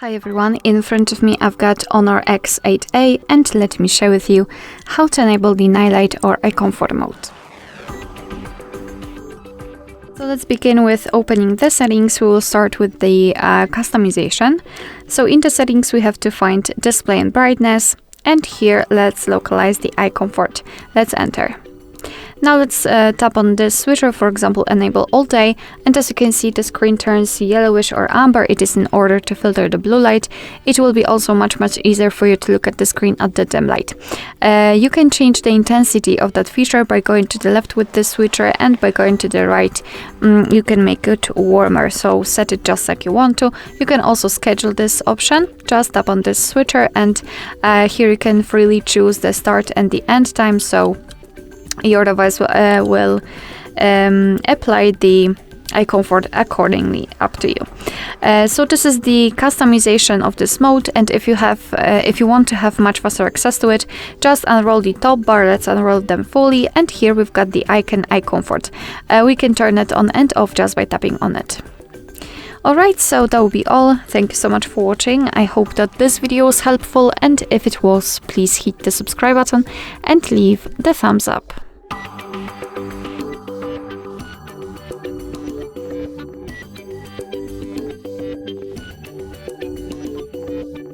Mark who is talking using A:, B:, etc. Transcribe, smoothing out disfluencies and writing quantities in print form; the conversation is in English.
A: Hi everyone, in front of me I've got Honor X8A and let me share with you how to enable the Nightlight or Eye Comfort mode. So let's begin with opening the settings. We will start with the customization. So in the settings we have to find display and brightness, and here let's localize the eye comfort. Let's enter. Now let's tap on this switcher, for example, enable all day, and as you can see the screen turns yellowish or amber. It is in order to filter the blue light. It will be also much easier for you to look at the screen at the dim light. You can change the intensity of that feature by going to the left with this switcher, and by going to the right you can make it warmer, so set it just like you want to. You can also schedule this option. Just tap on this switcher, and here you can freely choose the start and the end time, so your device will apply the eye comfort accordingly, up to you. So this is the customization of this mode, and if you want to have much faster access to it, just unroll the top bar. Let's unroll them fully, and here we've got the icon eye comfort. We can turn it on and off just by tapping on it. Alright, so that will be all. Thank you so much for watching. I hope that this video was helpful, and if it was, please hit the subscribe button and leave the thumbs up.